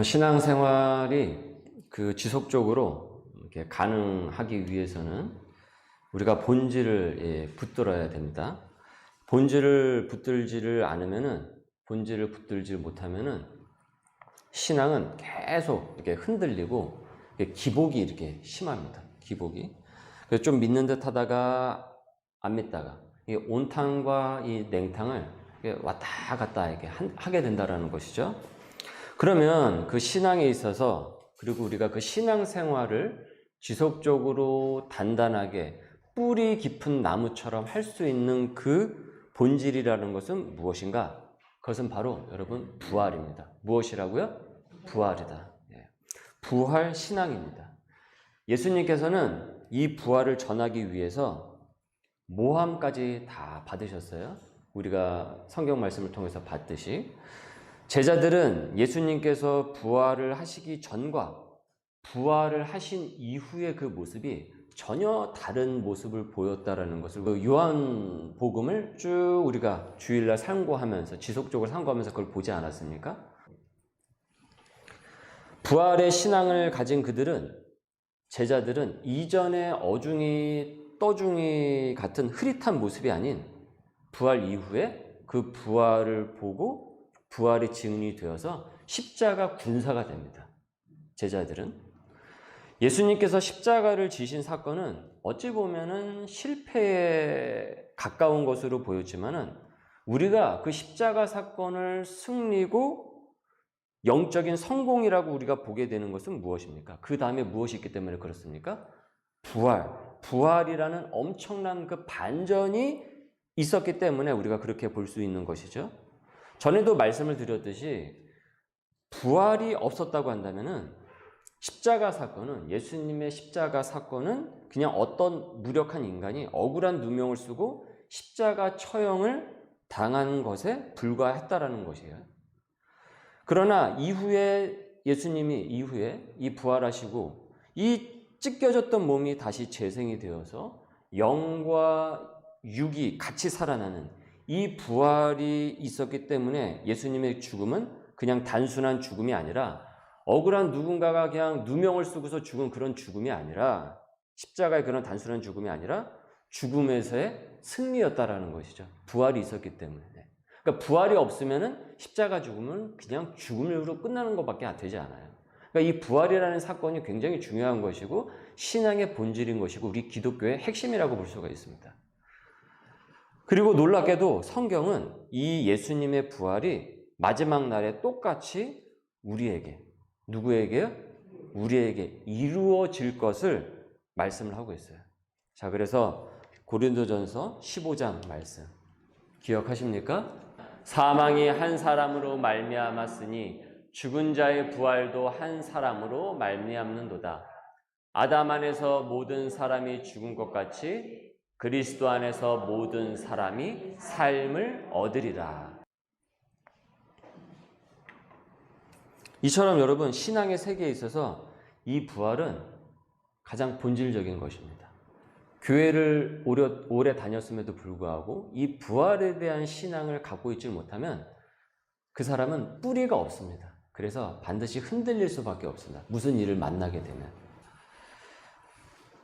신앙생활이 지속적으로 이렇게 가능하기 위해서는 우리가 본질을 붙들어야 됩니다. 본질을 붙들지를 않으면은, 본질을 붙들지 못하면은 신앙은 계속 이렇게 흔들리고 기복이 이렇게 심합니다. 기복이. 그래서 좀 믿는 듯 하다가 안 믿다가 이 온탕과 이 냉탕을 왔다 갔다 이렇게 하게 된다라는 것이죠. 그러면 그 신앙에 있어서, 그리고 우리가 그 신앙생활을 지속적으로 단단하게 뿌리 깊은 나무처럼 할 수 있는 그 본질이라는 것은 무엇인가? 그것은 바로 여러분 부활입니다. 무엇이라고요? 부활이다. 부활 신앙입니다. 예수님께서는 이 부활을 전하기 위해서 모함까지 다 받으셨어요. 우리가 성경 말씀을 통해서 봤듯이 제자들은 예수님께서 부활을 하시기 전과 부활을 하신 이후의 그 모습이 전혀 다른 모습을 보였다라는 것을 요한복음을 쭉 우리가 주일날 상고하면서 지속적으로 상고하면서 그걸 보지 않았습니까? 부활의 신앙을 가진 그들은, 제자들은 이전의 어중이 떠중이 같은 흐릿한 모습이 아닌 부활 이후에 그 부활을 보고 부활의 증인이 되어서 십자가 군사가 됩니다. 제자들은. 예수님께서 십자가를 지신 사건은 어찌 보면은 실패에 가까운 것으로 보였지만은 우리가 그 십자가 사건을 승리고 영적인 성공이라고 우리가 보게 되는 것은 무엇입니까? 그 다음에 무엇이 있기 때문에 그렇습니까? 부활이라는 엄청난 그 반전이 있었기 때문에 우리가 그렇게 볼 수 있는 것이죠. 전에도 말씀을 드렸듯이 부활이 없었다고 한다면은 십자가 사건은, 예수님의 십자가 사건은 그냥 어떤 무력한 인간이 억울한 누명을 쓰고 십자가 처형을 당한 것에 불과했다라는 것이에요. 그러나 예수님이 이후에 이 부활하시고 이 찢겨졌던 몸이 다시 재생이 되어서 영과 육이 같이 살아나는 이 부활이 있었기 때문에 예수님의 죽음은 그냥 단순한 죽음이 아니라 억울한 누군가가 그냥 누명을 쓰고서 죽은 그런 죽음이 아니라, 십자가의 그런 단순한 죽음이 아니라 죽음에서의 승리였다라는 것이죠. 부활이 있었기 때문에. 그러니까 부활이 없으면은 십자가 죽음은 그냥 죽음으로 끝나는 것밖에 되지 않아요. 그러니까 이 부활이라는 사건이 굉장히 중요한 것이고 신앙의 본질인 것이고 우리 기독교의 핵심이라고 볼 수가 있습니다. 그리고 놀랍게도 성경은 이 예수님의 부활이 마지막 날에 똑같이 우리에게, 누구에게요? 우리에게 이루어질 것을 말씀을 하고 있어요. 자, 그래서 고린도전서 15장 말씀 기억하십니까? 사망이 한 사람으로 말미암았으니 죽은 자의 부활도 한 사람으로 말미암는도다. 아담 안에서 모든 사람이 죽은 것 같이 그리스도 안에서 모든 사람이 삶을 얻으리라. 이처럼 여러분, 신앙의 세계에 있어서 이 부활은 가장 본질적인 것입니다. 교회를 오래 다녔음에도 불구하고 이 부활에 대한 신앙을 갖고 있지 못하면 그 사람은 뿌리가 없습니다. 그래서 반드시 흔들릴 수밖에 없습니다. 무슨 일을 만나게 되면.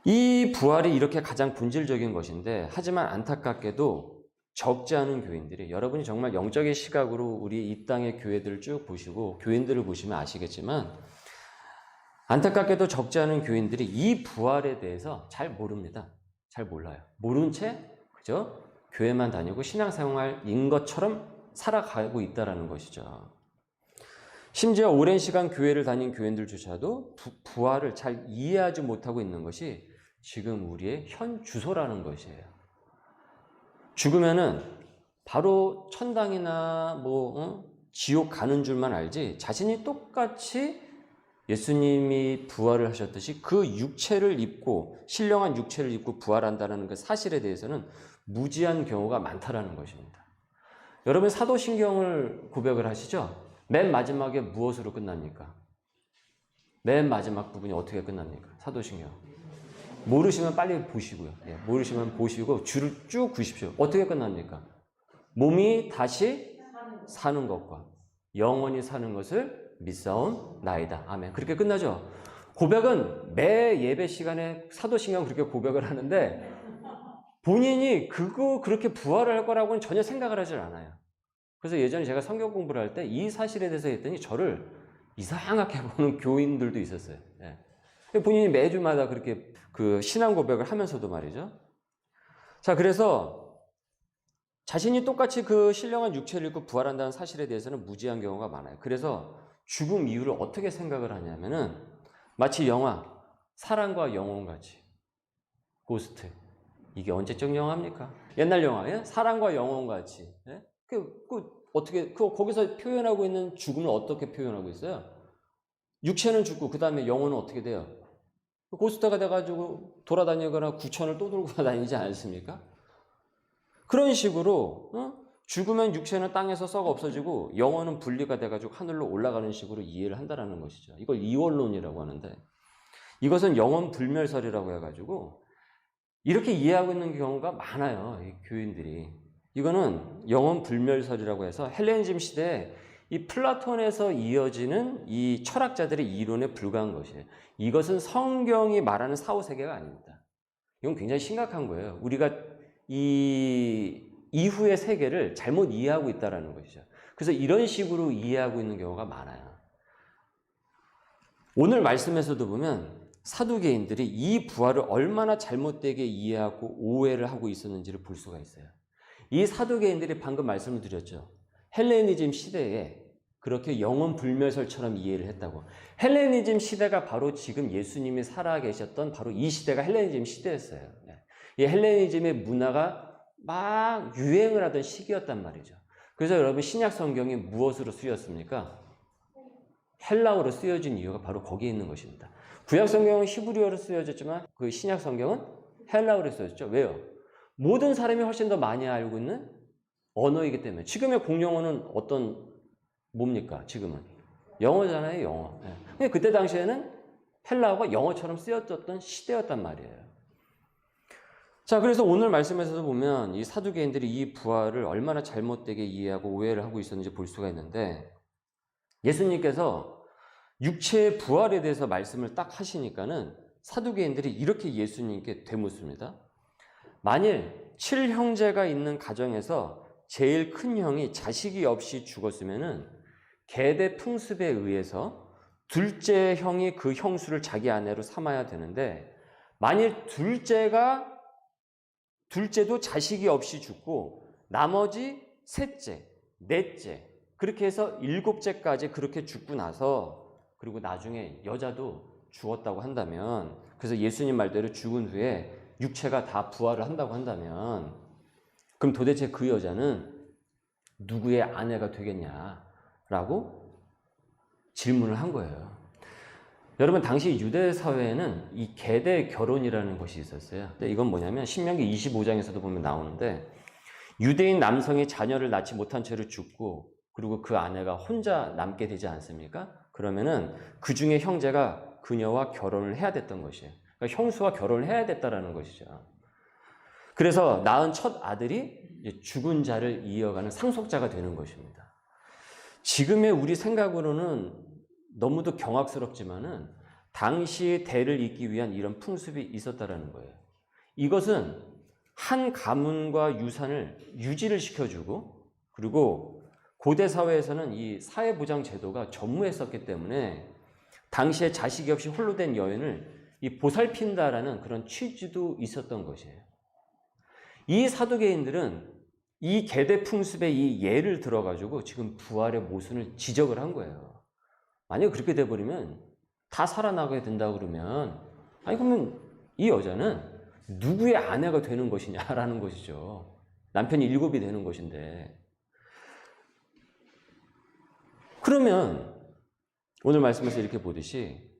이 부활이 이렇게 가장 본질적인 것인데, 하지만 안타깝게도 적지 않은 교인들이, 여러분이 정말 영적인 시각으로 우리 이 땅의 교회들을 쭉 보시고 교인들을 보시면 아시겠지만 안타깝게도 적지 않은 교인들이 이 부활에 대해서 잘 모릅니다. 잘 몰라요. 모른 채 그죠? 교회만 다니고 신앙생활인 것처럼 살아가고 있다는 것이죠. 심지어 오랜 시간 교회를 다닌 교인들조차도 부활을 잘 이해하지 못하고 있는 것이 지금 우리의 현 주소라는 것이에요. 죽으면은 바로 천당이나 지옥 가는 줄만 알지 자신이 똑같이 예수님이 부활을 하셨듯이 그 육체를 입고, 신령한 육체를 입고 부활한다는 그 사실에 대해서는 무지한 경우가 많다라는 것입니다. 여러분, 사도신경을 고백을 하시죠? 맨 마지막에 무엇으로 끝납니까? 맨 마지막 부분이 어떻게 끝납니까? 사도신경. 모르시면 빨리 보시고요. 모르시면 보시고 줄을 쭉 그으십시오. 어떻게 끝납니까? 몸이 다시 사는 것과 영원히 사는 것을 믿사옵나이다. 아멘. 그렇게 끝나죠. 고백은 매 예배 시간에 사도신경 그렇게 고백을 하는데 본인이 그렇게 부활을 할 거라고는 전혀 생각을 하질 않아요. 그래서 예전에 제가 성경 공부를 할 때 이 사실에 대해서 했더니 저를 이상하게 보는 교인들도 있었어요. 예. 본인이 매주마다 그렇게 그 신앙 고백을 하면서도 말이죠. 자, 그래서 자신이 똑같이 그 신령한 육체를 입고 부활한다는 사실에 대해서는 무지한 경우가 많아요. 그래서 죽음 이유를 어떻게 생각을 하냐면은 마치 영화 사랑과 영혼같이 고스트 이게 언제적 영화입니까? 옛날 영화에 사랑과 영혼같이 예? 거기서 표현하고 있는 죽음을 어떻게 표현하고 있어요? 육체는 죽고 그 다음에 영혼은 어떻게 돼요? 고스트가 돼가지고 돌아다니거나 구천을 또 돌고 다니지 않습니까? 그런 식으로 죽으면 육체는 땅에서 썩어 없어지고 영혼은 분리가 돼가지고 하늘로 올라가는 식으로 이해를 한다는 것이죠. 이걸 이원론이라고 하는데 이것은 영혼 불멸설이라고 해가지고 이렇게 이해하고 있는 경우가 많아요. 이 교인들이. 이거는 영혼 불멸설이라고 해서 헬레니즘 시대에 이 플라톤에서 이어지는 이 철학자들의 이론에 불과한 것이에요. 이것은 성경이 말하는 사후세계가 아닙니다. 이건 굉장히 심각한 거예요. 우리가 이 이후의 세계를 잘못 이해하고 있다는 것이죠. 그래서 이런 식으로 이해하고 있는 경우가 많아요. 오늘 말씀에서도 보면 사두개인들이 이 부활을 얼마나 잘못되게 이해하고 오해를 하고 있었는지를 볼 수가 있어요. 이 사두개인들이 방금 말씀을 드렸죠. 헬레니즘 시대에 그렇게 영혼 불멸설처럼 이해를 했다고. 헬레니즘 시대가 바로 지금 예수님이 살아계셨던 바로 이 시대가 헬레니즘 시대였어요. 이 헬레니즘의 문화가 막 유행을 하던 시기였단 말이죠. 그래서 여러분 신약 성경이 무엇으로 쓰였습니까? 헬라어로 쓰여진 이유가 바로 거기에 있는 것입니다. 구약 성경은 히브리어로 쓰여졌지만 그 신약 성경은 헬라어로 쓰여졌죠. 왜요? 모든 사람이 훨씬 더 많이 알고 있는 언어이기 때문에. 지금의 공용어는 뭡니까? 지금은 영어잖아요, 영어. 근데 그때 당시에는 헬라어가 영어처럼 쓰여졌던 시대였단 말이에요. 자, 그래서 오늘 말씀에서도 보면 이 사두개인들이 이 부활을 얼마나 잘못되게 이해하고 오해를 하고 있었는지 볼 수가 있는데 예수님께서 육체의 부활에 대해서 말씀을 딱 하시니까는 사두개인들이 이렇게 예수님께 되묻습니다. 만일 7형제가 있는 가정에서 제일 큰 형이 자식이 없이 죽었으면은 계대 풍습에 의해서 둘째 형이 그 형수를 자기 아내로 삼아야 되는데 만일 둘째도 자식이 없이 죽고 나머지 셋째, 넷째 그렇게 해서 7째까지 그렇게 죽고 나서 그리고 나중에 여자도 죽었다고 한다면 그래서 예수님 말대로 죽은 후에 육체가 다 부활을 한다고 한다면 그럼 도대체 그 여자는 누구의 아내가 되겠냐라고 질문을 한 거예요. 여러분 당시 유대 사회에는 이 계대 결혼이라는 것이 있었어요. 근데 이건 뭐냐면 신명기 25장에서도 보면 나오는데 유대인 남성이 자녀를 낳지 못한 채로 죽고 그리고 그 아내가 혼자 남게 되지 않습니까? 그러면은 그 중에 형제가 그녀와 결혼을 해야 됐던 것이에요. 그러니까 형수와 결혼을 해야 됐다라는 것이죠. 그래서 낳은 첫 아들이 죽은 자를 이어가는 상속자가 되는 것입니다. 지금의 우리 생각으로는 너무도 경악스럽지만은 당시 대를 잇기 위한 이런 풍습이 있었다라는 거예요. 이것은 한 가문과 유산을 유지를 시켜주고 그리고 고대 사회에서는 이 사회보장 제도가 전무했었기 때문에 당시에 자식이 없이 홀로 된 여인을 이 보살핀다라는 그런 취지도 있었던 것이에요. 이 사두개인들은 이 계대 풍습의 이 예를 들어가지고 지금 부활의 모순을 지적을 한 거예요. 만약에 그렇게 돼버리면 다 살아나게 된다 그러면 아니 그러면 이 여자는 누구의 아내가 되는 것이냐라는 것이죠. 남편이 7이 되는 것인데 그러면 오늘 말씀에서 이렇게 보듯이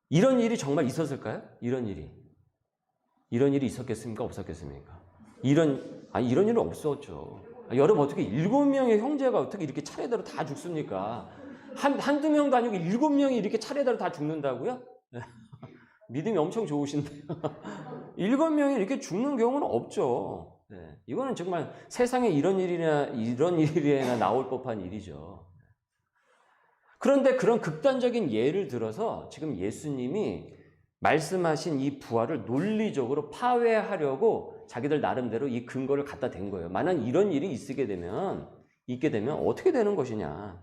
이런 일이 정말 있었을까요? 이런 일이 있었겠습니까? 없었겠습니까? 이런 일은 없었죠. 여러분 어떻게 7명의 형제가 어떻게 이렇게 차례대로 다 죽습니까? 한두 명도 아니고 7명이 이렇게 차례대로 다 죽는다고요? 믿음이 엄청 좋으신데요. 7명이 이렇게 죽는 경우는 없죠. 네. 이거는 정말 세상에 이런 일이나 나올 법한 일이죠. 그런데 그런 극단적인 예를 들어서 지금 예수님이 말씀하신 이 부활을 논리적으로 파괴하려고 자기들 나름대로 이 근거를 갖다 댄 거예요. 만약 이런 일이 있게 되면 어떻게 되는 것이냐.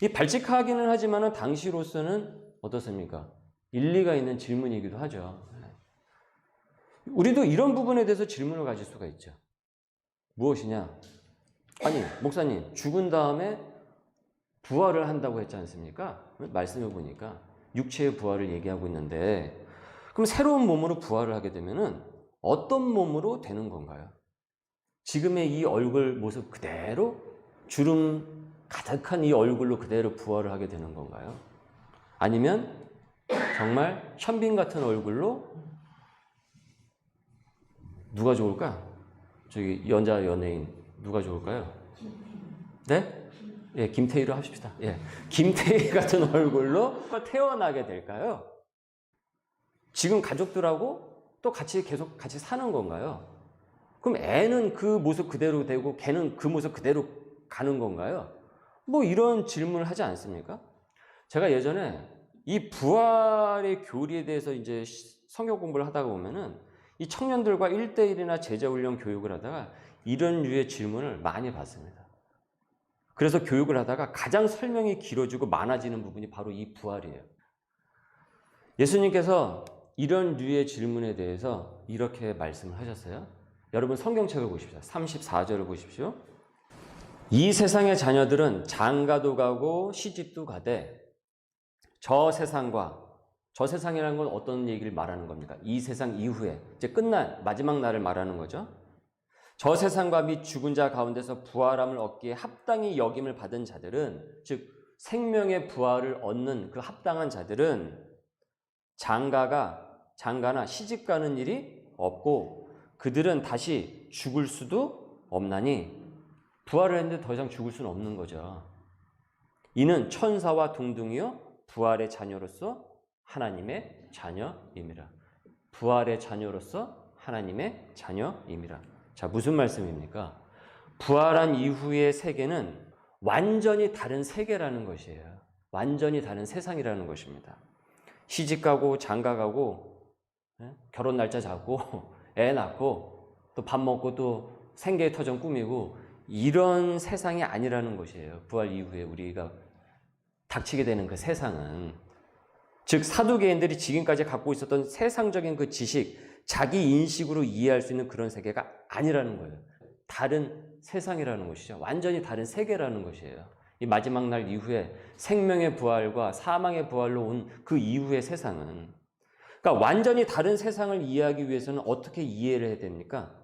이 발칙하기는 하지만 당시로서는 어떻습니까? 일리가 있는 질문이기도 하죠. 우리도 이런 부분에 대해서 질문을 가질 수가 있죠. 무엇이냐? 아니, 목사님, 죽은 다음에 부활을 한다고 했지 않습니까? 말씀해 보니까 육체의 부활을 얘기하고 있는데, 그럼 새로운 몸으로 부활을 하게 되면은 어떤 몸으로 되는 건가요? 지금의 이 얼굴 모습 그대로, 주름 가득한 이 얼굴로 그대로 부활을 하게 되는 건가요? 아니면 정말 현빈 같은 얼굴로, 누가 좋을까? 저기 여자 연예인 누가 좋을까요? 네? 예, 김태희로 합시다. 예, 김태희 같은 얼굴로 태어나게 될까요? 지금 가족들하고 또 계속 같이 사는 건가요? 그럼 애는 그 모습 그대로 되고 걔는 그 모습 그대로 가는 건가요? 뭐 이런 질문을 하지 않습니까? 제가 예전에 이 부활의 교리에 대해서 이제 성경 공부를 하다가 보면은 이 청년들과 1대1이나 제자훈련 교육을 하다가 이런 류의 질문을 많이 받습니다. 그래서 교육을 하다가 가장 설명이 길어지고 많아지는 부분이 바로 이 부활이에요. 예수님께서 이런 류의 질문에 대해서 이렇게 말씀을 하셨어요. 여러분 성경책을 보십시오. 34절을 보십시오. 이 세상의 자녀들은 장가도 가고 시집도 가되 저 세상이라는 건 어떤 얘기를 말하는 겁니까? 이 세상 이후에 이제 끝날 마지막 날을 말하는 거죠. 저 세상과 및 죽은 자 가운데서 부활함을 얻기에 합당히 여김을 받은 자들은, 즉 생명의 부활을 얻는 그 합당한 자들은 장가나 시집 가는 일이 없고 그들은 다시 죽을 수도 없나니, 부활을 했는데 더 이상 죽을 수는 없는 거죠. 이는 천사와 동등이요 부활의 자녀로서 하나님의 자녀임이라. 부활의 자녀로서 하나님의 자녀임이라. 자, 무슨 말씀입니까? 부활한 이후의 세계는 완전히 다른 세계라는 것이에요. 완전히 다른 세상이라는 것입니다. 시집가고 장가가고 결혼 날짜 잡고 애 낳고 또 밥 먹고 또 생계의 터전 꾸미고 이런 세상이 아니라는 것이에요. 부활 이후에 우리가 닥치게 되는 그 세상은, 즉 사두개인들이 지금까지 갖고 있었던 세상적인 그 지식, 자기 인식으로 이해할 수 있는 그런 세계가 아니라는 거예요. 다른 세상이라는 것이죠. 완전히 다른 세계라는 것이에요. 이 마지막 날 이후에 생명의 부활과 사망의 부활로 온 그 이후의 세상은, 그러니까 완전히 다른 세상을 이해하기 위해서는 어떻게 이해를 해야 됩니까?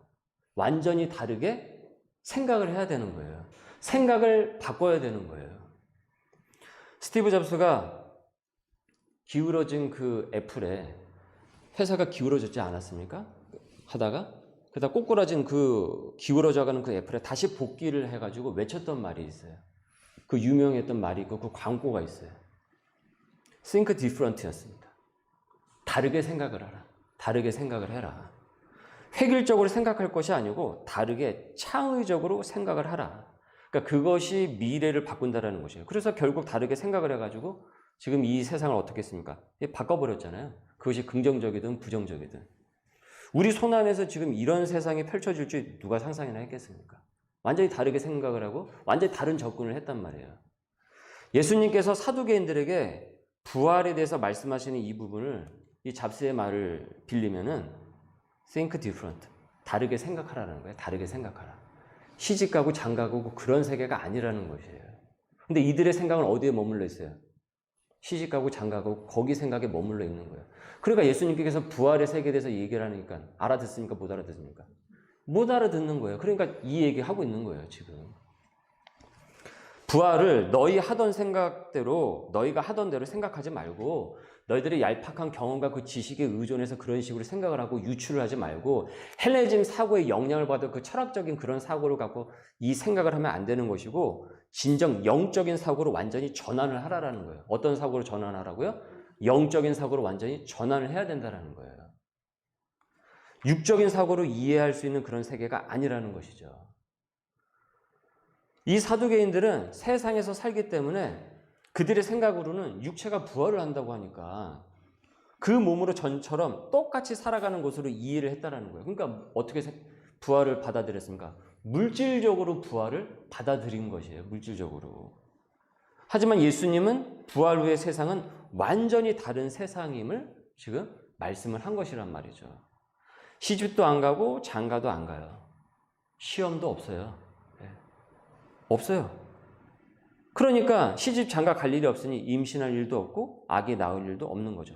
완전히 다르게 생각을 해야 되는 거예요. 생각을 바꿔야 되는 거예요. 스티브 잡스가 기울어진 그 애플에, 회사가 기울어졌지 않았습니까? 하다가 그러다 꼬꾸라진 그 기울어져가는 그 애플에 다시 복귀를 해가지고 외쳤던 말이 있어요. 그 유명했던 말이 있고 그 광고가 있어요. Think different였습니다. 다르게 생각을 하라. 다르게 생각을 해라. 획일적으로 생각할 것이 아니고 다르게 창의적으로 생각을 하라. 그러니까 그것이 미래를 바꾼다라는 것이에요. 그래서 결국 다르게 생각을 해가지고 지금 이 세상을 어떻게 했습니까? 바꿔버렸잖아요. 그것이 긍정적이든 부정적이든. 우리 손안에서 지금 이런 세상이 펼쳐질 줄 누가 상상이나 했겠습니까? 완전히 다르게 생각을 하고 완전히 다른 접근을 했단 말이에요. 예수님께서 사두개인들에게 부활에 대해서 말씀하시는 이 부분을, 이 잡스의 말을 빌리면은 think different, 다르게 생각하라는 거예요. 다르게 생각하라. 시집가고 장가가고 그런 세계가 아니라는 것이에요. 근데 이들의 생각은 어디에 머물러 있어요? 시집가고 장가가고 거기 생각에 머물러 있는 거예요. 그러니까 예수님께서 부활의 세계에 대해서 얘기를 하니까 알아듣습니까? 못 알아듣습니까? 못 알아듣는 거예요. 그러니까 이 얘기하고 있는 거예요, 지금. 부활을 너희가 하던 대로 생각하지 말고, 너희들의 얄팍한 경험과 그 지식에 의존해서 그런 식으로 생각을 하고 유추를 하지 말고, 헬레니즘 사고에 영향을 받은 그 철학적인 그런 사고를 갖고 이 생각을 하면 안 되는 것이고, 진정 영적인 사고로 완전히 전환을 하라는 거예요. 어떤 사고로 전환하라고요? 영적인 사고로 완전히 전환을 해야 된다는 거예요. 육적인 사고로 이해할 수 있는 그런 세계가 아니라는 것이죠. 이 사두개인들은 세상에서 살기 때문에 그들의 생각으로는 육체가 부활을 한다고 하니까 그 몸으로 전처럼 똑같이 살아가는 것으로 이해를 했다라는 거예요. 그러니까 어떻게 부활을 받아들였습니까? 물질적으로 부활을 받아들인 것이에요. 물질적으로. 하지만 예수님은 부활 후의 세상은 완전히 다른 세상임을 지금 말씀을 한 것이란 말이죠. 시집도 안 가고 장가도 안 가요. 시험도 없어요. 네. 없어요. 그러니까 시집 장가 갈 일이 없으니 임신할 일도 없고 아기 낳을 일도 없는 거죠.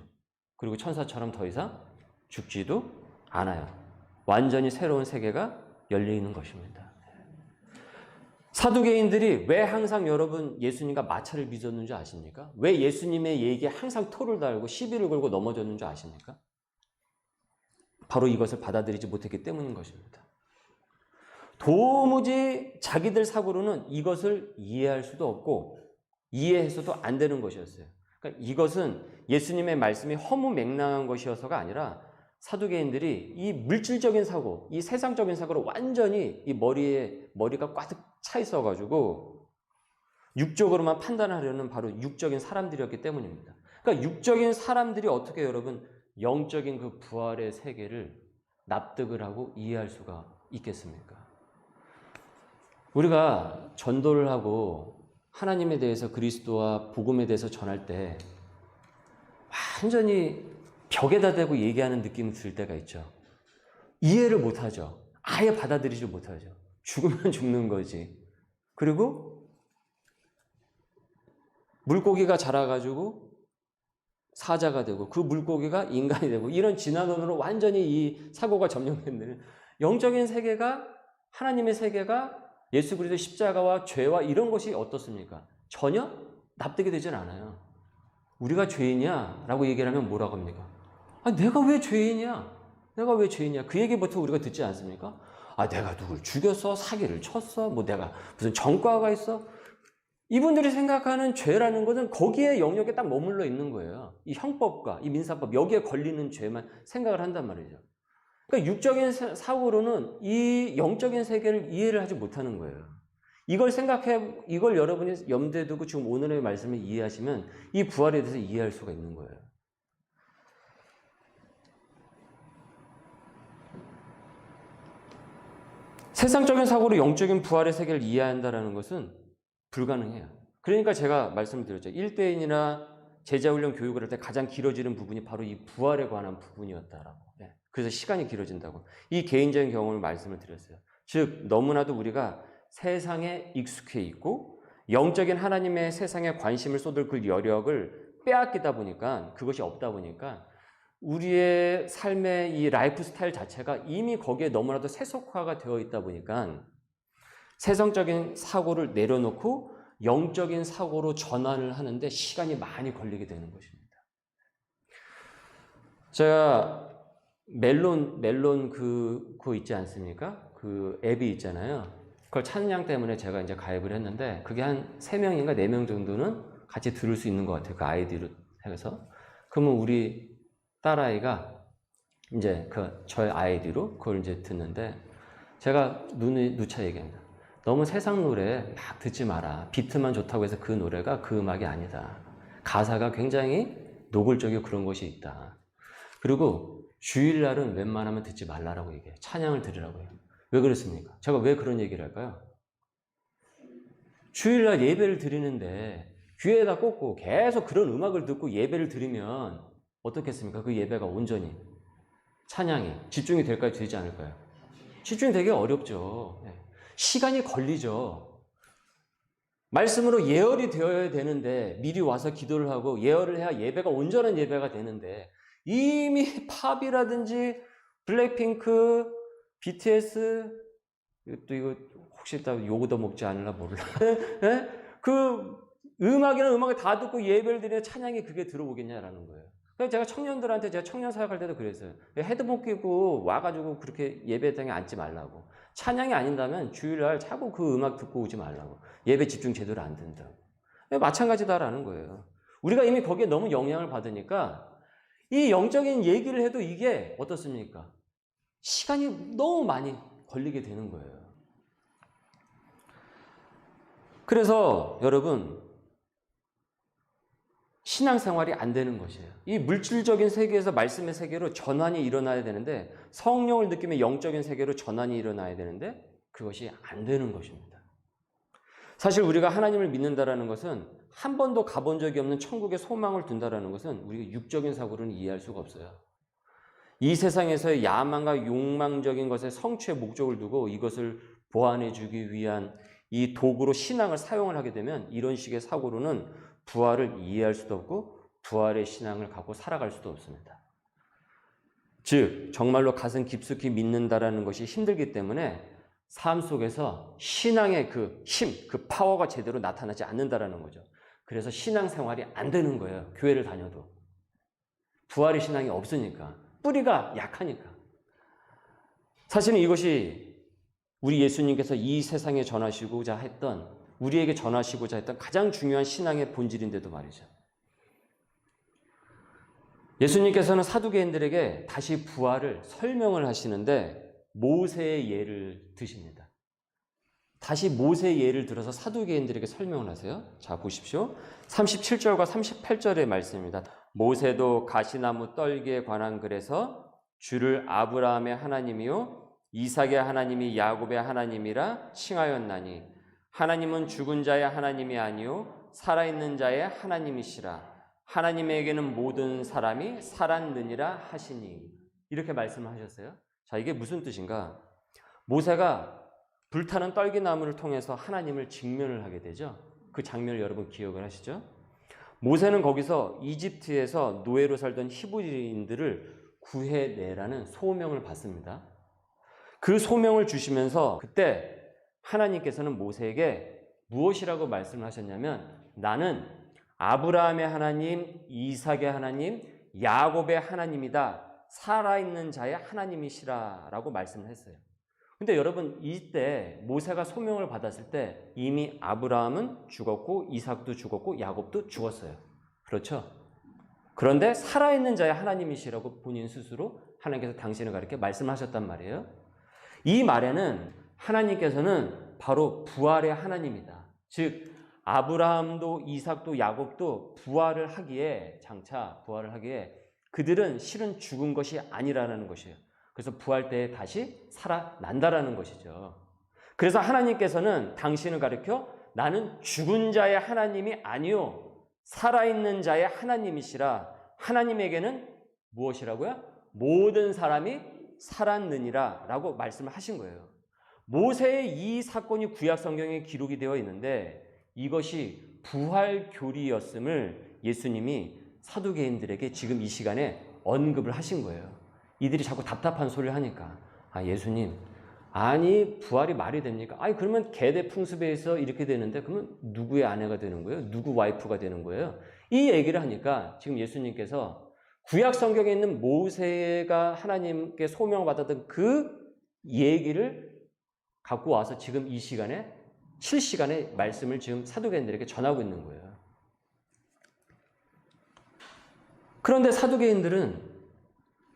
그리고 천사처럼 더 이상 죽지도 않아요. 완전히 새로운 세계가 열려 있는 것입니다. 사두개인들이 왜 항상 여러분 예수님과 마찰을 빚었는지 아십니까? 왜 예수님의 얘기에 항상 토를 달고 시비를 걸고 넘어졌는지 아십니까? 바로 이것을 받아들이지 못했기 때문인 것입니다. 도무지 자기들 사고로는 이것을 이해할 수도 없고 이해해서도 안 되는 것이었어요. 그러니까 이것은 예수님의 말씀이 허무맹랑한 것이어서가 아니라 사두개인들이 이 물질적인 사고, 이 세상적인 사고로 완전히 이 머리가 꽉 차 있어가지고 육적으로만 판단하려는 바로 육적인 사람들이었기 때문입니다. 그러니까 육적인 사람들이 어떻게 여러분 영적인 그 부활의 세계를 납득을 하고 이해할 수가 있겠습니까? 우리가 전도를 하고 하나님에 대해서 그리스도와 복음에 대해서 전할 때 완전히 벽에다 대고 얘기하는 느낌이 들 때가 있죠. 이해를 못하죠. 아예 받아들이지 못하죠. 죽으면 죽는 거지. 그리고 물고기가 자라가지고 사자가 되고 그 물고기가 인간이 되고 이런 진화론으로 완전히 이 사고가 점령된 영적인 세계가 하나님의 세계가 예수 그리스도 십자가와 죄와 이런 것이 어떻습니까? 전혀 납득이 되질 않아요. 우리가 죄인이야? 라고 얘기를 하면 뭐라고 합니까? 아, 내가 왜 죄인이야? 내가 왜 죄인이야? 그 얘기부터 우리가 듣지 않습니까? 아, 내가 누굴 죽였어? 사기를 쳤어? 뭐 내가 무슨 전과가 있어? 이분들이 생각하는 죄라는 것은 거기에 영역에 딱 머물러 있는 거예요. 이 형법과 이 민사법 여기에 걸리는 죄만 생각을 한단 말이죠. 그러니까 육적인 사고로는 이 영적인 세계를 이해를 하지 못하는 거예요. 이걸 여러분이 염두에 두고 지금 오늘의 말씀을 이해하시면 이 부활에 대해서 이해할 수가 있는 거예요. 세상적인 사고로 영적인 부활의 세계를 이해한다는 것은 불가능해요. 그러니까 제가 말씀드렸죠. 1대인이나 제자훈련 교육을 할 때 가장 길어지는 부분이 바로 이 부활에 관한 부분이었다라고. 그래서 시간이 길어진다고. 이 개인적인 경험을 말씀을 드렸어요. 즉 너무나도 우리가 세상에 익숙해 있고 영적인 하나님의 세상에 관심을 쏟을 그 여력을 빼앗기다 보니까 그것이 없다 보니까 우리의 삶의 이 라이프 스타일 자체가 이미 거기에 너무나도 세속화가 되어 있다 보니까 세상적인 사고를 내려놓고 영적인 사고로 전환을 하는데 시간이 많이 걸리게 되는 것입니다. 제가 멜론 그거 있지 않습니까? 그 앱이 있잖아요. 그걸 찬양 때문에 제가 이제 가입을 했는데 그게 한 3명인가 4명 정도는 같이 들을 수 있는 것 같아요. 그 아이디로 해서. 그러면 우리 딸아이가 이제 저의 아이디로 그걸 이제 듣는데 제가 누차 얘기합니다. 너무 세상 노래 막 듣지 마라. 비트만 좋다고 해서 그 노래가 그 음악이 아니다. 가사가 굉장히 노골적이고 그런 것이 있다. 그리고 주일날은 웬만하면 듣지 말라라고 얘기해요. 찬양을 들으라고 해요. 왜 그렇습니까? 제가 왜 그런 얘기를 할까요? 주일날 예배를 드리는데 귀에다 꽂고 계속 그런 음악을 듣고 예배를 드리면 어떻겠습니까? 그 예배가 온전히 찬양이 집중이 될까요? 되지 않을까요? 집중이 되게 어렵죠. 시간이 걸리죠. 말씀으로 예열이 되어야 되는데 미리 와서 기도를 하고 예열을 해야 예배가 온전한 예배가 되는데 이미 팝이라든지 블랙핑크, BTS 또 이거 혹시 다 요거도 먹지 않을라 몰라. 그 음악을 다 듣고 예배를 드리는 찬양이 그게 들어오겠냐라는 거예요. 그래서 제가 청년들한테 제가 청년 사역할 때도 그랬어요. 헤드폰 끼고 와가지고 그렇게 예배당에 앉지 말라고. 찬양이 아닌다면 주일날 자꾸 그 음악 듣고 오지 말라고. 예배 집중 제대로 안 된다고. 마찬가지다라는 거예요. 우리가 이미 거기에 너무 영향을 받으니까 이 영적인 얘기를 해도 이게 어떻습니까? 시간이 너무 많이 걸리게 되는 거예요. 그래서 여러분 신앙생활이 안 되는 것이에요. 이 물질적인 세계에서 말씀의 세계로 전환이 일어나야 되는데, 성령을 느끼며 영적인 세계로 전환이 일어나야 되는데 그것이 안 되는 것입니다. 사실 우리가 하나님을 믿는다라는 것은, 한 번도 가본 적이 없는 천국에 소망을 둔다라는 것은 우리가 육적인 사고로는 이해할 수가 없어요. 이 세상에서의 야망과 욕망적인 것에 성취의 목적을 두고 이것을 보완해 주기 위한 이 도구로 신앙을 사용을 하게 되면, 이런 식의 사고로는 부활을 이해할 수도 없고 부활의 신앙을 갖고 살아갈 수도 없습니다. 즉 정말로 가슴 깊숙이 믿는다라는 것이 힘들기 때문에 삶 속에서 신앙의 그 힘, 그 파워가 제대로 나타나지 않는다라는 거죠. 그래서 신앙생활이 안 되는 거예요. 교회를 다녀도. 부활의 신앙이 없으니까. 뿌리가 약하니까. 사실은 이것이 우리 예수님께서 이 세상에 전하시고자 했던, 우리에게 전하시고자 했던 가장 중요한 신앙의 본질인데도 말이죠. 예수님께서는 사두개인들에게 다시 부활을 설명을 하시는데 모세의 예를 드십니다. 다시 모세의 예를 들어서 사두개인들에게 설명을 하세요. 자, 보십시오. 37절과 38절의 말씀입니다. 모세도 가시나무 떨기에 관한 글에서 주를 아브라함의 하나님이요 이삭의 하나님이 야곱의 하나님이라 칭하였나니, 하나님은 죽은 자의 하나님이 아니요 살아있는 자의 하나님이시라. 하나님에게는 모든 사람이 살았느니라 하시니. 이렇게 말씀을 하셨어요. 자, 이게 무슨 뜻인가? 모세가 불타는 떨기나무를 통해서 하나님을 직면을 하게 되죠. 그 장면을 여러분 기억을 하시죠? 모세는 거기서 이집트에서 노예로 살던 히브리인들을 구해내라는 소명을 받습니다. 그 소명을 주시면서 그때 하나님께서는 모세에게 무엇이라고 말씀을 하셨냐면, 나는 아브라함의 하나님, 이삭의 하나님, 야곱의 하나님이다. 살아있는 자의 하나님이시라 라고 말씀을 했어요. 근데 여러분, 이때 모세가 소명을 받았을 때 이미 아브라함은 죽었고 이삭도 죽었고 야곱도 죽었어요. 그렇죠? 그런데 살아있는 자의 하나님이시라고 본인 스스로 하나님께서 당신을 가리켜 말씀하셨단 말이에요. 이 말에는 하나님께서는 바로 부활의 하나님이다. 즉 아브라함도 이삭도 야곱도 부활을 하기에, 장차 부활을 하기에 그들은 실은 죽은 것이 아니라는 것이에요. 그래서 부활 때에 다시 살아난다라는 것이죠. 그래서 하나님께서는 당신을 가리켜 나는 죽은 자의 하나님이 아니요 살아있는 자의 하나님이시라. 하나님에게는 무엇이라고요? 모든 사람이 살았느니라 라고 말씀을 하신 거예요. 모세의 이 사건이 구약 성경에 기록이 되어 있는데 이것이 부활 교리였음을 예수님이 사두개인들에게 지금 이 시간에 언급을 하신 거예요. 이들이 자꾸 답답한 소리를 하니까, 아, 예수님, 아니 부활이 말이 됩니까? 아니 그러면 계대 풍습에서 이렇게 되는데 그러면 누구의 아내가 되는 거예요? 누구 와이프가 되는 거예요? 이 얘기를 하니까 지금 예수님께서 구약 성경에 있는 모세가 하나님께 소명받았던 그 얘기를 갖고 와서 지금 이 시간에 실시간에 말씀을 지금 사두개인들에게 전하고 있는 거예요. 그런데 사두개인들은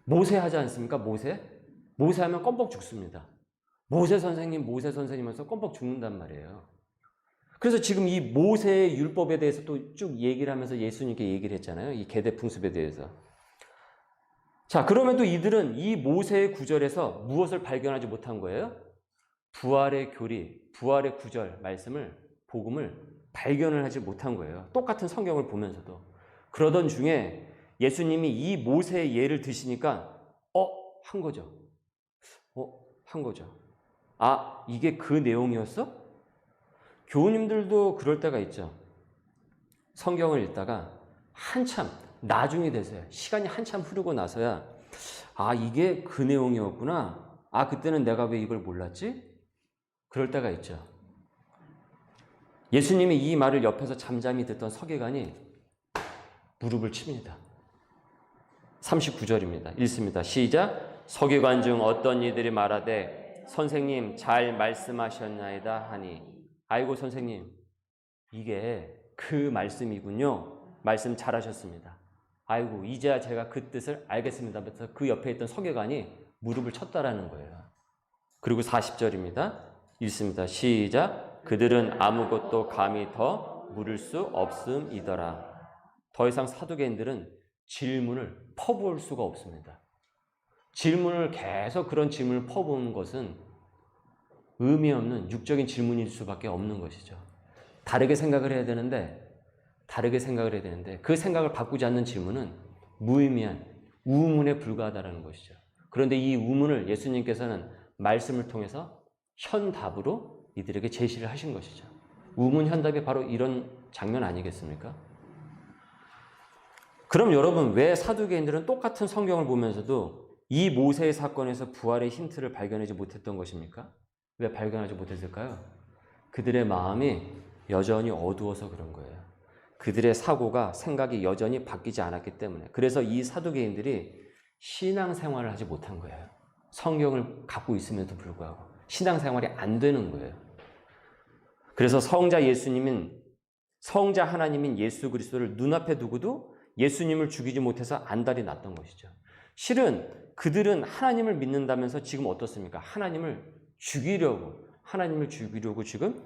모세 하지 않습니까? 모세 하면 껌뻑 죽습니다. 모세 선생님 하면서 껌뻑 죽는단 말이에요. 그래서 지금 이 모세의 율법에 대해서 또 쭉 얘기를 하면서 예수님께 얘기를 했잖아요. 이 계대 풍습에 대해서. 자, 그럼에도 이들은 이 모세의 구절에서 무엇을 발견하지 못한 거예요? 부활의 교리, 부활의 구절, 말씀을, 복음을 발견을 하지 못한 거예요. 똑같은 성경을 보면서도. 그러던 중에 예수님이 이 모세의 예를 드시니까 한 거죠. 한 거죠. 아, 이게 그 내용이었어? 교우님들도 그럴 때가 있죠. 성경을 읽다가 한참 나중에 돼서야, 시간이 한참 흐르고 나서야, 아, 이게 그 내용이었구나. 아, 그때는 내가 왜 이걸 몰랐지? 그럴 때가 있죠. 예수님이 이 말을 옆에서 잠잠히 듣던 서기관이 무릎을 칩니다. 39절입니다. 읽습니다. 시작. 서기관 중 어떤 이들이 말하되 선생님 잘 말씀하셨나이다 하니, 아이고 선생님, 이게 그 말씀이군요. 말씀 잘하셨습니다. 아이고 이제야 제가 그 뜻을 알겠습니다. 그래서 그 옆에 있던 서기관이 무릎을 쳤다라는 거예요. 그리고 40절입니다. 읽습니다. 시작. 그들은 아무것도 감히 더 물을 수 없음이더라. 더 이상 사두개인들은 질문을 퍼부을 수가 없습니다. 질문을 계속 그런 질문을 퍼부은 것은 의미 없는 육적인 질문일 수밖에 없는 것이죠. 다르게 생각을 해야 되는데 그 생각을 바꾸지 않는 질문은 무의미한 우문에 불과하다는 것이죠. 그런데 이 우문을 예수님께서는 말씀을 통해서 현답으로 이들에게 제시를 하신 것이죠. 우문 현답이 바로 이런 장면 아니겠습니까? 그럼 여러분, 왜 사두개인들은 똑같은 성경을 보면서도 이 모세의 사건에서 부활의 힌트를 발견하지 못했던 것입니까? 왜 발견하지 못했을까요? 그들의 마음이 여전히 어두워서 그런 거예요. 그들의 사고가, 생각이 여전히 바뀌지 않았기 때문에. 그래서 이 사두개인들이 신앙생활을 하지 못한 거예요. 성경을 갖고 있음에도 불구하고 신앙생활이 안 되는 거예요. 그래서 성자 하나님인 예수 그리스도를 눈앞에 두고도 예수님을 죽이지 못해서 안달이 났던 것이죠. 실은 그들은 하나님을 믿는다면서 지금 어떻습니까? 하나님을 죽이려고 지금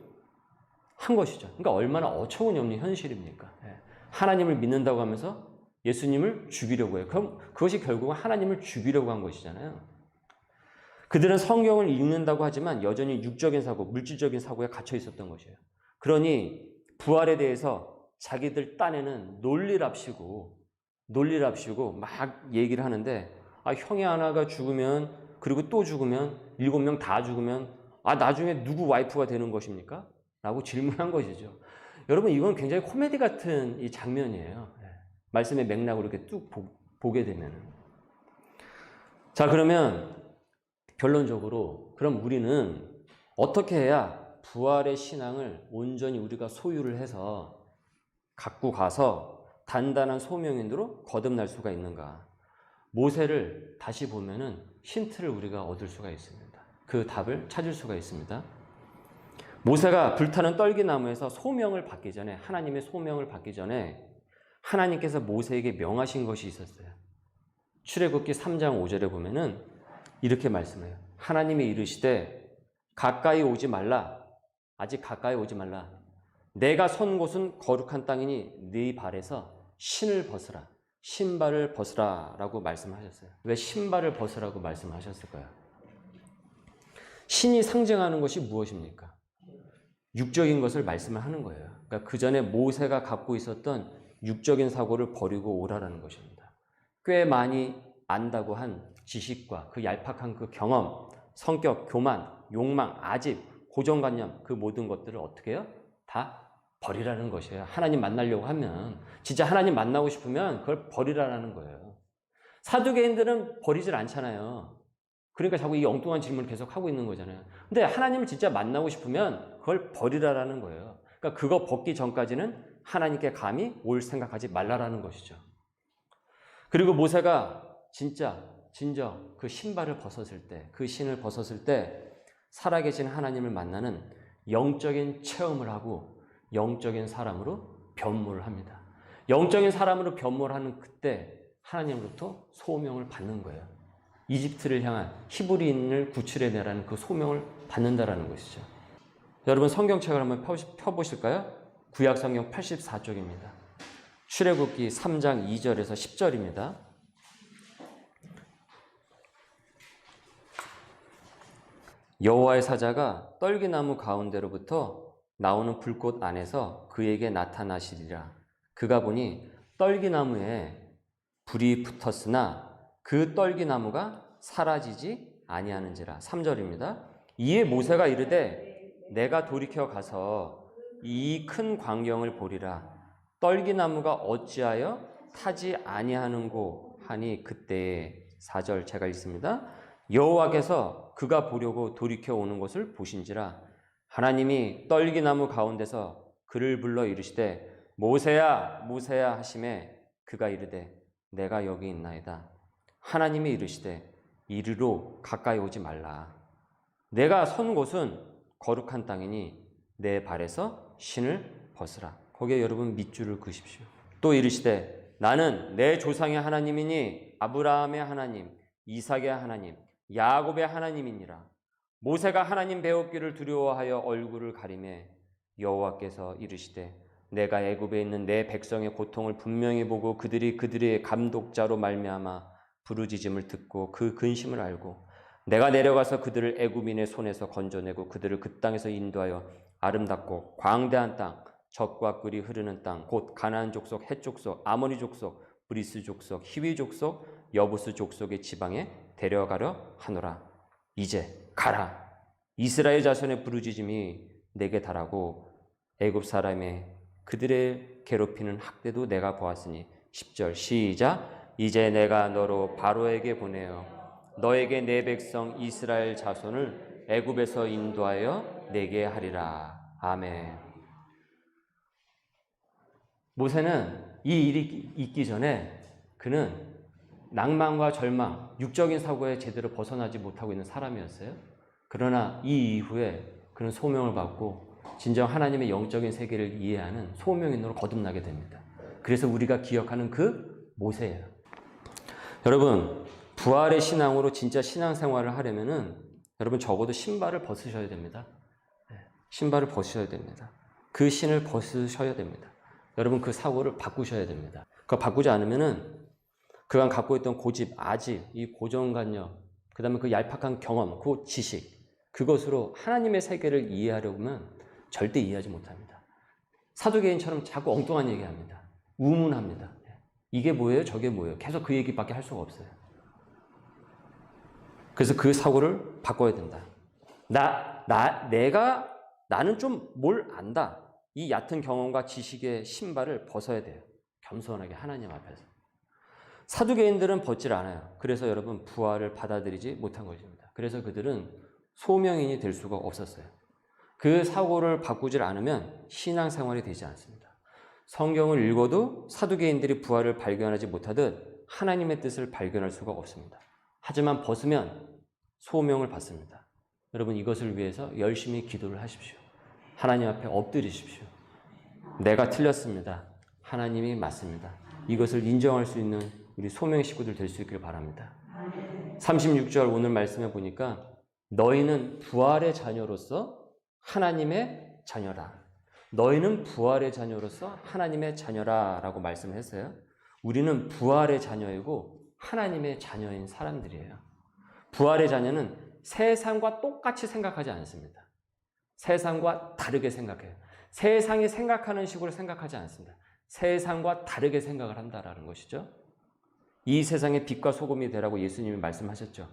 한 것이죠. 그러니까 얼마나 어처구니 없는 현실입니까? 하나님을 믿는다고 하면서 예수님을 죽이려고 해요. 그럼 그것이 결국은 하나님을 죽이려고 한 것이잖아요. 그들은 성경을 읽는다고 하지만 여전히 육적인 사고, 물질적인 사고에 갇혀 있었던 것이에요. 그러니 부활에 대해서 자기들 딴에는 논리랍시고 막 얘기를 하는데, 형이 하나가 죽으면, 그리고 또 죽으면 7명 다 죽으면 나중에 누구 와이프가 되는 것입니까? 라고 질문한 것이죠. 여러분, 이건 굉장히 코미디 같은 이 장면이에요. 말씀의 맥락으로 이렇게 쭉 보게 되면. 자, 그러면 결론적으로 그럼 우리는 어떻게 해야 부활의 신앙을 온전히 우리가 소유를 해서 갖고 가서 단단한 소명인으로 거듭날 수가 있는가? 모세를 다시 보면은 힌트를 우리가 얻을 수가 있습니다. 그 답을 찾을 수가 있습니다. 모세가 불타는 떨기나무에서 하나님의 소명을 받기 전에 하나님께서 모세에게 명하신 것이 있었어요. 출애굽기 3장 5절에 보면은 이렇게 말씀해요. 하나님이 이르시되 아직 가까이 오지 말라. 내가 선 곳은 거룩한 땅이니 네 발에서 신발을 벗으라 라고 말씀하셨어요. 왜 신발을 벗으라고 말씀하셨을까요? 신이 상징하는 것이 무엇입니까? 육적인 것을 말씀을 하는 거예요. 그러니까 그 전에 모세가 갖고 있었던 육적인 사고를 버리고 오라라는 것입니다. 꽤 많이 안다고 한 지식과 그 얄팍한 그 경험, 성격, 교만, 욕망, 아집, 고정관념, 그 모든 것들을 어떻게 해요? 다 버리라는 것이에요. 하나님 만나려고 하면, 진짜 하나님 만나고 싶으면 그걸 버리라는 거예요. 사두개인들은 버리질 않잖아요. 그러니까 자꾸 이 엉뚱한 질문을 계속 하고 있는 거잖아요. 근데 하나님을 진짜 만나고 싶으면 그걸 버리라는 거예요. 그러니까 그거 벗기 전까지는 하나님께 감히 올 생각하지 말라라는 것이죠. 그리고 모세가 진정 그 신발을 벗었을 때, 그 신을 벗었을 때 살아계신 하나님을 만나는 영적인 체험을 하고 영적인 사람으로 변모를 합니다. 영적인 사람으로 변모를 하는 그때 하나님으로부터 소명을 받는 거예요. 이집트를 향한 히브리인을 구출해내라는 그 소명을 받는다라는 것이죠. 여러분, 성경책을 한번 펴보실까요? 구약 성경 84쪽입니다. 출애굽기 3장 2절에서 10절입니다. 여호와의 사자가 떨기나무 가운데로부터 나오는 불꽃 안에서 그에게 나타나시리라. 그가 보니 떨기나무에 불이 붙었으나 그 떨기나무가 사라지지 아니하는지라. 3절입니다. 이에 모세가 이르되 내가 돌이켜 가서 이 큰 광경을 보리라. 떨기나무가 어찌하여 타지 아니하는고 하니 그때에 4절 제가 읽습니다. 여호와께서 그가 보려고 돌이켜 오는 것을 보신지라. 하나님이 떨기나무 가운데서 그를 불러 이르시되 모세야 모세야 하시매 그가 이르되 내가 여기 있나이다. 하나님이 이르시되 이리로 가까이 오지 말라. 내가 선 곳은 거룩한 땅이니 내 발에서 신을 벗으라. 거기에 여러분 밑줄을 그으십시오. 또 이르시되 나는 내 조상의 하나님이니 아브라함의 하나님, 이삭의 하나님, 야곱의 하나님이니라. 모세가 하나님 배웠기를 두려워하여 얼굴을 가리매 여호와께서 이르시되 내가 애굽에 있는 내 백성의 고통을 분명히 보고 그들의 감독자로 말미암아 부르짖음을 듣고 그 근심을 알고 내가 내려가서 그들을 애굽인의 손에서 건져내고 그들을 그 땅에서 인도하여 아름답고 광대한 땅, 젖과 꿀이 흐르는 땅, 곧 가나안 족속, 헷 족속, 아모리 족속, 브리스 족속, 히위 족속, 여부스 족속의 지방에 데려가려 하노라. 이제 가라. 이스라엘 자손의 부르짖음이 내게 달하고 애굽 사람의 그들의 괴롭히는 학대도 내가 보았으니 10절 시작. 이제 내가 너로 바로에게 보내어 너에게 내 백성 이스라엘 자손을 애굽에서 인도하여 내게 하리라. 아멘. 모세는 이 일이 있기 전에 그는 낭만과 절망, 육적인 사고에 제대로 벗어나지 못하고 있는 사람이었어요. 그러나 이 이후에 그는 소명을 받고 진정 하나님의 영적인 세계를 이해하는 소명인으로 거듭나게 됩니다. 그래서 우리가 기억하는 그 모세예요. 여러분, 부활의 신앙으로 진짜 신앙생활을 하려면은 여러분 적어도 신발을 벗으셔야 됩니다. 신발을 벗으셔야 됩니다. 그 신을 벗으셔야 됩니다. 여러분 그 사고를 바꾸셔야 됩니다. 그거 바꾸지 않으면은 그간 갖고 있던 고집, 아집, 이 고정관념, 그 다음에 그 얄팍한 경험, 그 지식, 그것으로 하나님의 세계를 이해하려면 절대 이해하지 못합니다. 사두개인처럼 자꾸 엉뚱한 얘기합니다. 우문합니다. 이게 뭐예요? 저게 뭐예요? 계속 그 얘기밖에 할 수가 없어요. 그래서 그 사고를 바꿔야 된다. 나는 좀 뭘 안다. 이 얕은 경험과 지식의 신발을 벗어야 돼요. 겸손하게 하나님 앞에서. 사두개인들은 벗질 않아요. 그래서 여러분 부활을 받아들이지 못한 것입니다. 그래서 그들은 소명인이 될 수가 없었어요. 그 사고를 바꾸질 않으면 신앙생활이 되지 않습니다. 성경을 읽어도 사두개인들이 부활을 발견하지 못하듯 하나님의 뜻을 발견할 수가 없습니다. 하지만 벗으면 소명을 받습니다. 여러분 이것을 위해서 열심히 기도를 하십시오. 하나님 앞에 엎드리십시오. 내가 틀렸습니다. 하나님이 맞습니다. 이것을 인정할 수 있는 우리 소명 식구들 될 수 있기를 바랍니다. 36절 오늘 말씀해 보니까 너희는 부활의 자녀로서 하나님의 자녀라. 너희는 부활의 자녀로서 하나님의 자녀라 라고 말씀을 했어요. 우리는 부활의 자녀이고 하나님의 자녀인 사람들이에요. 부활의 자녀는 세상과 똑같이 생각하지 않습니다. 세상과 다르게 생각해요. 세상이 생각하는 식으로 생각하지 않습니다. 세상과 다르게 생각을 한다라는 것이죠. 이 세상의 빛과 소금이 되라고 예수님이 말씀하셨죠.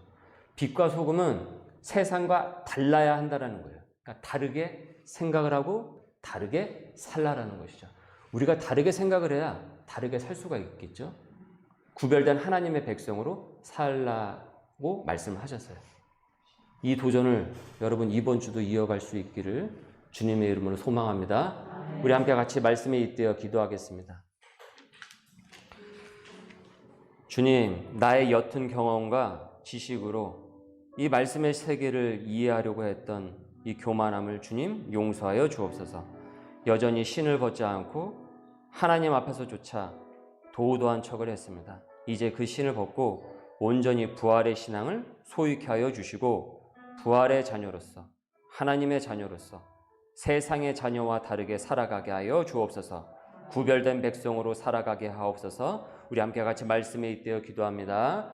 빛과 소금은 세상과 달라야 한다라는 거예요. 그러니까 다르게 생각을 하고 다르게 살라라는 것이죠. 우리가 다르게 생각을 해야 다르게 살 수가 있겠죠. 구별된 하나님의 백성으로 살라고 말씀하셨어요. 이 도전을 여러분 이번 주도 이어갈 수 있기를 주님의 이름으로 소망합니다. 우리 함께 같이 말씀에 잇대어 기도하겠습니다. 주님, 나의 옅은 경험과 지식으로 이 말씀의 세계를 이해하려고 했던 이 교만함을 주님 용서하여 주옵소서. 여전히 신을 벗지 않고 하나님 앞에서조차 도도한 척을 했습니다. 이제 그 신을 벗고 온전히 부활의 신앙을 소유케 하여 주시고 부활의 자녀로서 하나님의 자녀로서 세상의 자녀와 다르게 살아가게 하여 주옵소서. 구별된 백성으로 살아가게 하옵소서. 우리 함께 같이 말씀에 잇대어 기도합니다.